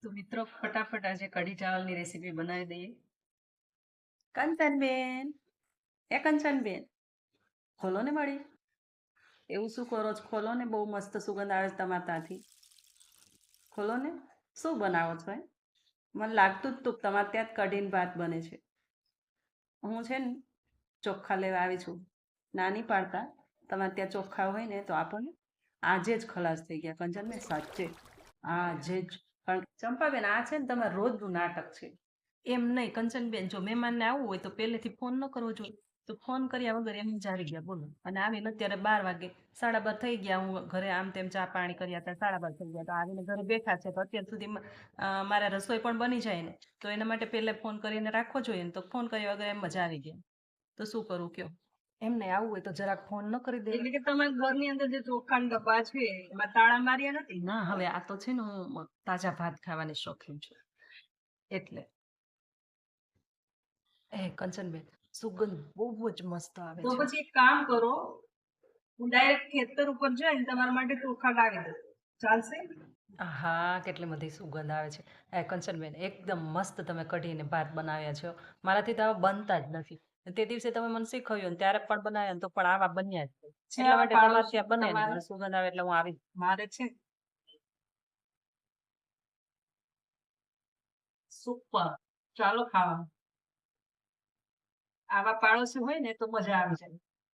તો મિત્રો ફટાફટ આજે કઢી ચાવલની રેસીપી બનાવી દઈએ. કંચનબેન, એ કંચનબેન, ખોલો ને મળી. એવું શું કરો છો? ખોલો ને, બહુ મસ્ત સુગંધ આવે છે તમારા ત્યાંથી. ખોલો ને, શું બનાવો છો? મને લાગતું જ તું તમારે ત્યાં જ કઢીને ભાત બને છે. હું છે ને ચોખ્ખા લેવા આવી છું. નાની પાડતા તમારે ત્યાં ચોખ્ખા હોય ને તો આપણને આજે જ ખલાસ થઈ ગયા કંચનબેન, સાચે આજે જ. કારણ ચંપાબેન, આ છે ને તમારે રોજનું નાટક છે. એમ નહીં કંચનબેન, જો મહેમાનને આવવું હોય તો પહેલેથી ફોન ન કરવો જોઈએ. તો ફોન કર્યા વગર એમ જ આવી ગયા, બોલો. અને આવીને અત્યારે 12 વાગે, 12:30 થઈ ગયા. હું ઘરે આમ તેમ ચા પાણી કર્યા હતા, 12:30 થઈ ગયા. તો આવીને ઘરે બેઠા છે તો અત્યાર સુધીમાં મારે રસોઈ પણ બની જાય ને, તો એના માટે પહેલા ફોન કરીને રાખવો જોઈએ ને. તો ફોન કર્યા વગર એમ જ આવી ગયા, તો શું કરું કયો? એમને આવવું હોય તો જરાક ફોન ન કરી દે. એટલે કે તમારા ઘરની અંદર જે ચોખાના ડબ્બા છે એમાં તાળા માર્યા નથી? ના, હવે આ તો છે ને હું તાજા ભાત ખાવાની શોખીન છું એટલે. એ કંચનબેન, સુગંધ બહુ જ મસ્ત આવે છે. તો પછી એક કામ કરો, હું ડાયરેક્ટ ખેતર ઉપર જઈને તમારા માટે ચોખા લાવી દઉં, ચાલશે? હા, કેટલી બધી સુગંધ આવે છે. એ કંચનબેન, એકદમ મસ્ત તમે કઢીને ભાત બનાવ્યા છો. મારાથી તો આવા બનતા જ નથી. તે દિવસે તમે મને શીખવ્યું ને ત્યારે પણ બનાવ્યા ને તો પણ આવા બન્યા જ છે. એટલા માટે તમારે ત્યાં બને ને મને સુગંધ આવે એટલે હું આવી. મારે છે સુપર, ચાલો ખાવા. આવા પાડોશી હોય ને તો મજા આવી જાય.